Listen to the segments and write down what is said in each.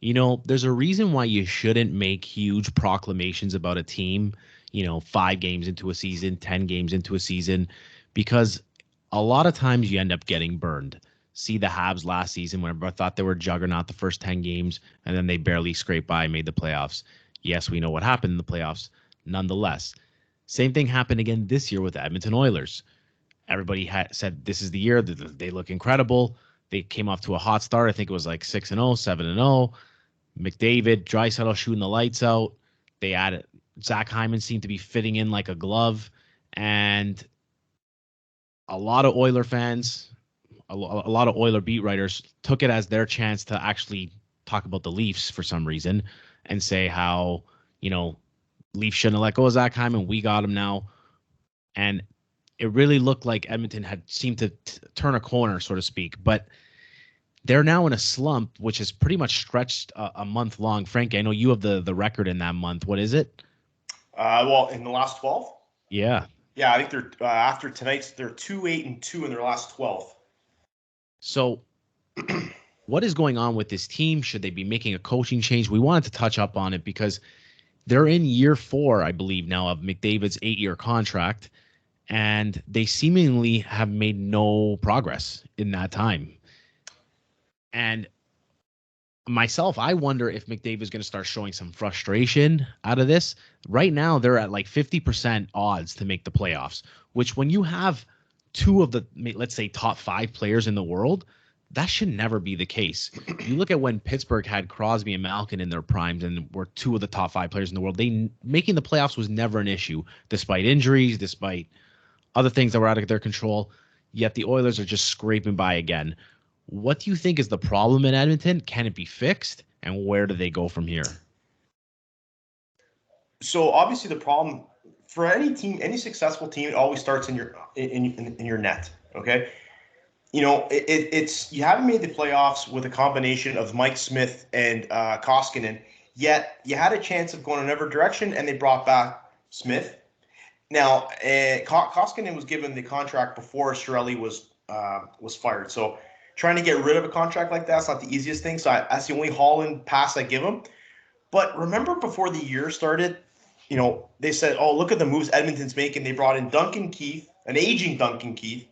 There's a reason why you shouldn't make huge proclamations about a team, 5 games into a season, 10 games into a season, because a lot of times you end up getting burned. See the Habs last season, whenever I thought they were juggernaut the first 10 games, and then they barely scraped by and made the playoffs. Yes, we know what happened in the playoffs. Nonetheless, same thing happened again this year with the Edmonton Oilers. Everybody had said this is the year that they look incredible. They came off to a hot start. I think it was like 6-0, 7-0. McDavid, Draisaitl shooting the lights out. They added Zach Hyman seemed to be fitting in like a glove, and a lot of Oiler fans, a lot of Oiler beat writers took it as their chance to actually talk about the Leafs for some reason and say how Leafs shouldn't have let go of Zach Hyman. We got him now, and it really looked like Edmonton had seemed to turn a corner, so to speak, but they're now in a slump, which is pretty much stretched a month long. Frankie, I know you have the record in that month. What is it? Well, in the last 12? Yeah. Yeah, I think they're after tonight's they're 2-8-2 in their last 12. So what is going on with this team? Should they be making a coaching change? We wanted to touch up on it because they're in year 4, I believe, now of McDavid's 8-year contract, and they seemingly have made no progress in that time. And myself, I wonder if McDavid is going to start showing some frustration out of this. Right now, they're at like 50% odds to make the playoffs, which when you have two of the, let's say, top 5 players in the world, that should never be the case. You look at when Pittsburgh had Crosby and Malkin in their primes and were 2 of the top 5 players in the world. Making the playoffs was never an issue, despite injuries, despite other things that were out of their control. Yet the Oilers are just scraping by again. What do you think is the problem in Edmonton? Can it be fixed? And where do they go from here? So obviously the problem for any team, any successful team, it always starts in your net. Okay, it's you haven't made the playoffs with a combination of Mike Smith and Koskinen. Yet you had a chance of going another direction, and they brought back Smith. Now Koskinen was given the contract before Chiarelli was fired, so trying to get rid of a contract like that's not the easiest thing. So that's the only Holland pass I give him. But remember before the year started, they said, oh, look at the moves Edmonton's making. They brought in Duncan Keith, an aging Duncan Keith,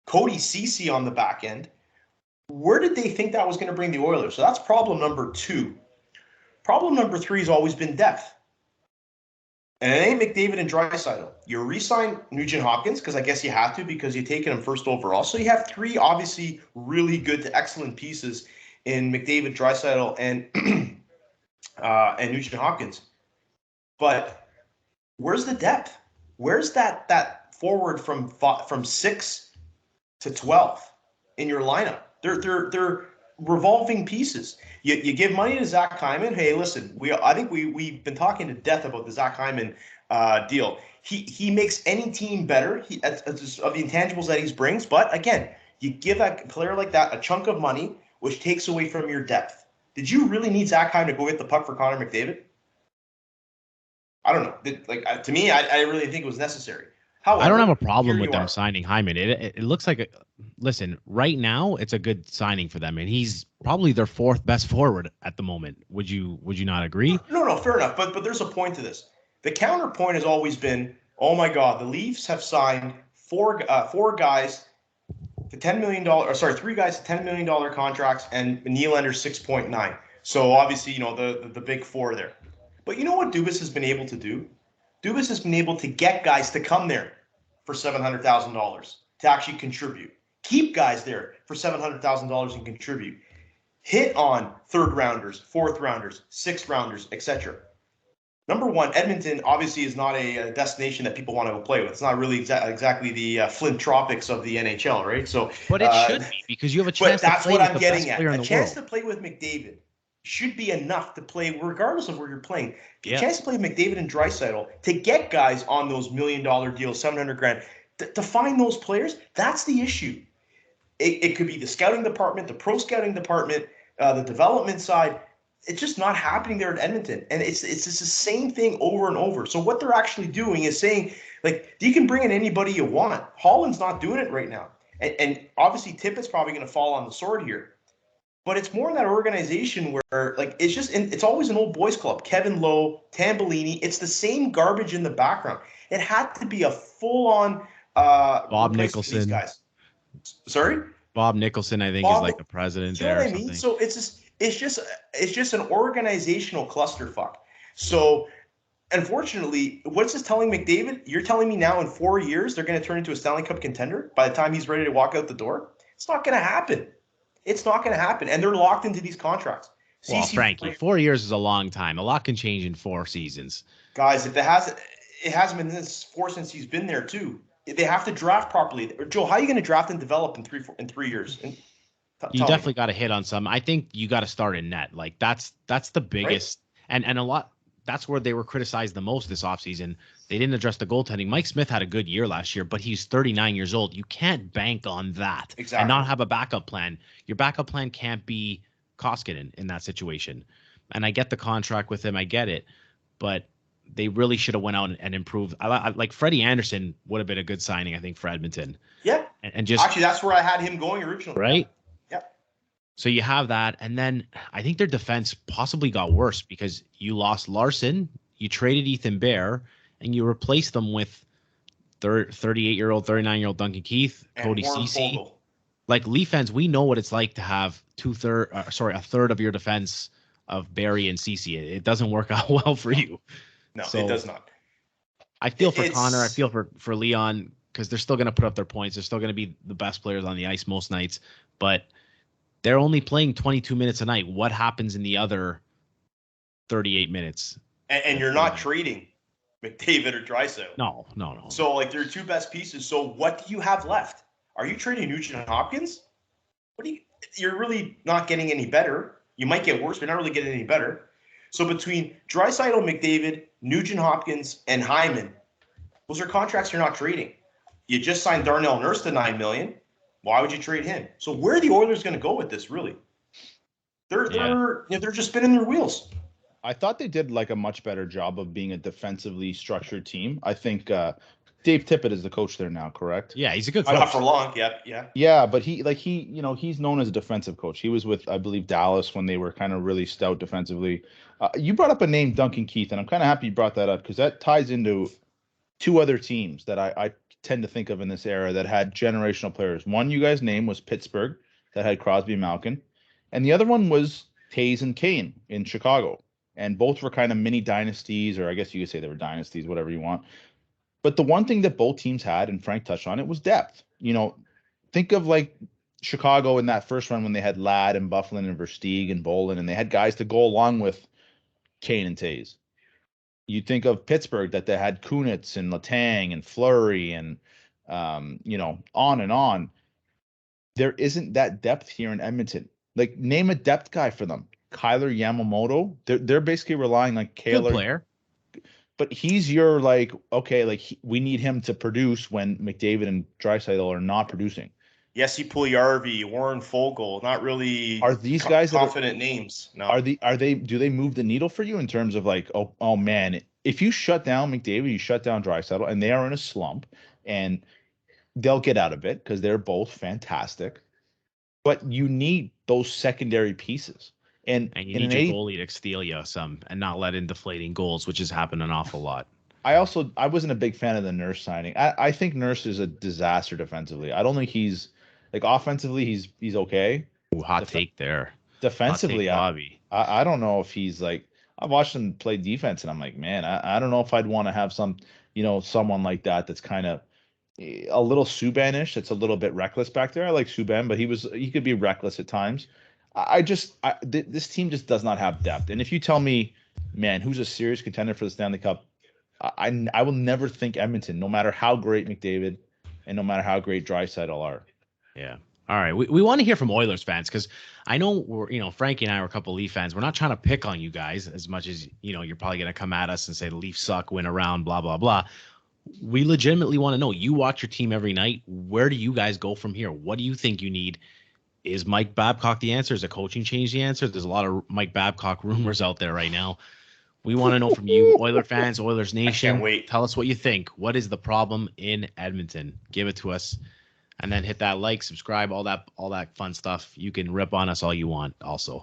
Cody Ceci on the back end. Where did they think that was going to bring the Oilers? So that's problem number 2. Problem number 3 has always been depth. And it ain't McDavid and Draisaitl. You re-sign Nugent Hopkins because I guess you have to because you're taking him first overall. So you have 3 obviously really good to excellent pieces in McDavid, Draisaitl, and Nugent Hopkins. But where's the depth? Where's that forward from 6 to 12 in your lineup? They're revolving pieces. You give money to Zach Hyman. Hey, listen, I think we've been talking to death about the Zach Hyman deal. He makes any team better of the intangibles that he brings. But again, you give a player like that a chunk of money, which takes away from your depth. Did you really need Zach Hyman to go get the puck for Connor McDavid? I don't know. To me, I really think it was necessary. However, I don't have a problem with them signing Hyman. It looks like listen, right now it's a good signing for them, and he's probably their 4th best forward at the moment. Would you not agree? No, fair enough. But there's a point to this. The counterpoint has always been, oh my God, the Leafs have signed four guys to $10 million. Or sorry, 3 guys to $10 million contracts, and Nylander's 6.9. So obviously, the big 4 there. But you know what Dubas has been able to do? Dubas has been able to get guys to come there for $700,000 to actually contribute. Keep guys there for $700,000 and contribute. Hit on 3rd rounders, 4th rounders, 6th rounders, etc. Number 1, Edmonton obviously is not a destination that people want to go play with. It's not really exactly the Flint Tropics of the NHL, right? So, but it should be because you have a chance. But that's to play what with I'm getting at. A chance to play with McDavid should be enough to play, regardless of where you're playing. A chance to play McDavid and Draisaitl to get guys on those $1 million deals, $700,000, to find those players. That's the issue. It could be the scouting department, the pro scouting department, the development side. It's just not happening there at Edmonton, and it's just the same thing over and over. So what they're actually doing is saying, like, you can bring in anybody you want. Holland's not doing it right now, and obviously Tippett's probably going to fall on the sword here. But it's more in that organization where, like, it's always an old boys club. Kevin Lowe, Tambellini. It's the same garbage in the background. It had to be a full-on Bob replacement for these Nicholson. guys. Sorry? Bob Nicholson, I think, is Bob, like the president you know there what or I mean? something. So it's just an organizational clusterfuck. So unfortunately, what's this telling McDavid? You're telling me now in 4 years they're going to turn into a Stanley Cup contender by the time he's ready to walk out the door? It's not going to happen. It's not going to happen, and they're locked into these contracts. Well, CC, Frankie, 4 years is a long time. A lot can change in 4 seasons. guys, if it hasn't been this four since he's been there too. They have to draft properly. Joe, how are you going to draft and develop in 3 years? And You definitely got to hit on some. I think you got to start in net. Like that's the biggest, right? and a lot. That's where they were criticized the most this offseason. They didn't address the goaltending. Mike Smith had a good year last year, but he's 39 years old. You can't bank on that and not have a backup plan. Your backup plan can't be Koskinen in that situation. And I get the contract with him. I get it, but they really should have went out and improved. Like Freddie Anderson would have been a good signing, I think, for Edmonton. Yeah. And just actually, that's where I had him going originally. Right. Yeah. So you have that, and then I think their defense possibly got worse because you lost Larson, you traded Ethan Bear, and you replaced them with 38-year-old, 39-year-old Duncan Keith, and Cody Warren Ceci. Fogle. Like Leaf fans, we know what it's like to have a third of your defense of Barry and Ceci. It doesn't work out well for you. No, So it does not. I feel for Connor. I feel for Leon because they're still going to put up their points. They're still going to be the best players on the ice most nights, but they're only playing 22 minutes a night. What happens in the other 38 minutes? And you're not trading McDavid or Draisaitl. No. So, like, they're two best pieces. So what do you have left? Are you trading Nugent Hopkins? You're really not getting any better. You might get worse, but you're not really getting any better. So between Draisaitl, McDavid, Nugent Hopkins, and Hyman, those are contracts you're not trading. You just signed Darnell Nurse to $9 million. Why would you trade him? So where are the Oilers going to go with this, really? They're just spinning their wheels. I thought they did like a much better job of being a defensively structured team. I think Dave Tippett is the coach there now, correct? Yeah, he's a good coach. Not for long, yeah. Yeah, but he's known as a defensive coach. He was with, I believe, Dallas when they were kind of really stout defensively. You brought up a name, Duncan Keith, and I'm kind of happy you brought that up because that ties into two other teams that I tend to think of in this era that had generational players. One you guys named was Pittsburgh that had Crosby and Malkin, and the other one was Taves and Kane in Chicago. And both were kind of mini dynasties, or I guess you could say they were dynasties, whatever you want. But the one thing that both teams had, and Frank touched on it, was depth. Think of like Chicago in that first run when they had Ladd and Bufflin and Versteeg and Bolin, and they had guys to go along with Kane and Taves. You think of Pittsburgh that they had Kunitz and Letang and Fleury and, on and on. There isn't that depth here in Edmonton. Like, name a depth guy for them. Kyler Yamamoto, they're basically relying on Kaler. Good player. But he's your we need him to produce when McDavid and Draisaitl are not producing. Jesse Puljujarvi, Warren Fogle, not really. Are these guys confident names? No. Do they move the needle for you in terms of like, oh man, if you shut down McDavid, you shut down Draisaitl, and they are in a slump, and they'll get out of it because they're both fantastic. But you need those secondary pieces. And you need your goalie to steal you some and not let in deflating goals, which has happened an awful lot. I wasn't a big fan of the Nurse signing. I think Nurse is a disaster defensively. I don't think he's like offensively he's okay. Ooh, hot take there. Defensively, Bobby. I don't know if he's like, I've watched him play defense and I'm like, man, I don't know if I'd want to have someone like that's kind of a little Subban-ish. That's a little bit reckless back there. I like Subban, but he could be reckless at times. This team just does not have depth. And if you tell me, man, who's a serious contender for the Stanley Cup, I will never think Edmonton, no matter how great McDavid and no matter how great Draisaitl are. Yeah. All right. We want to hear from Oilers fans because I know Frankie and I are a couple of Leaf fans. We're not trying to pick on you guys as much as, you're probably going to come at us and say the Leafs suck, win around, blah, blah, blah. We legitimately want to know. You watch your team every night. Where do you guys go from here? What do you think you need? Is Mike Babcock the answer? Is a coaching change the answer? There's a lot of Mike Babcock rumors out there right now. We want to know from you, Oiler fans, Oilers Nation. I can't wait. Tell us what you think. What is the problem in Edmonton? Give it to us and then hit that like, subscribe, all that fun stuff. You can rip on us all you want also.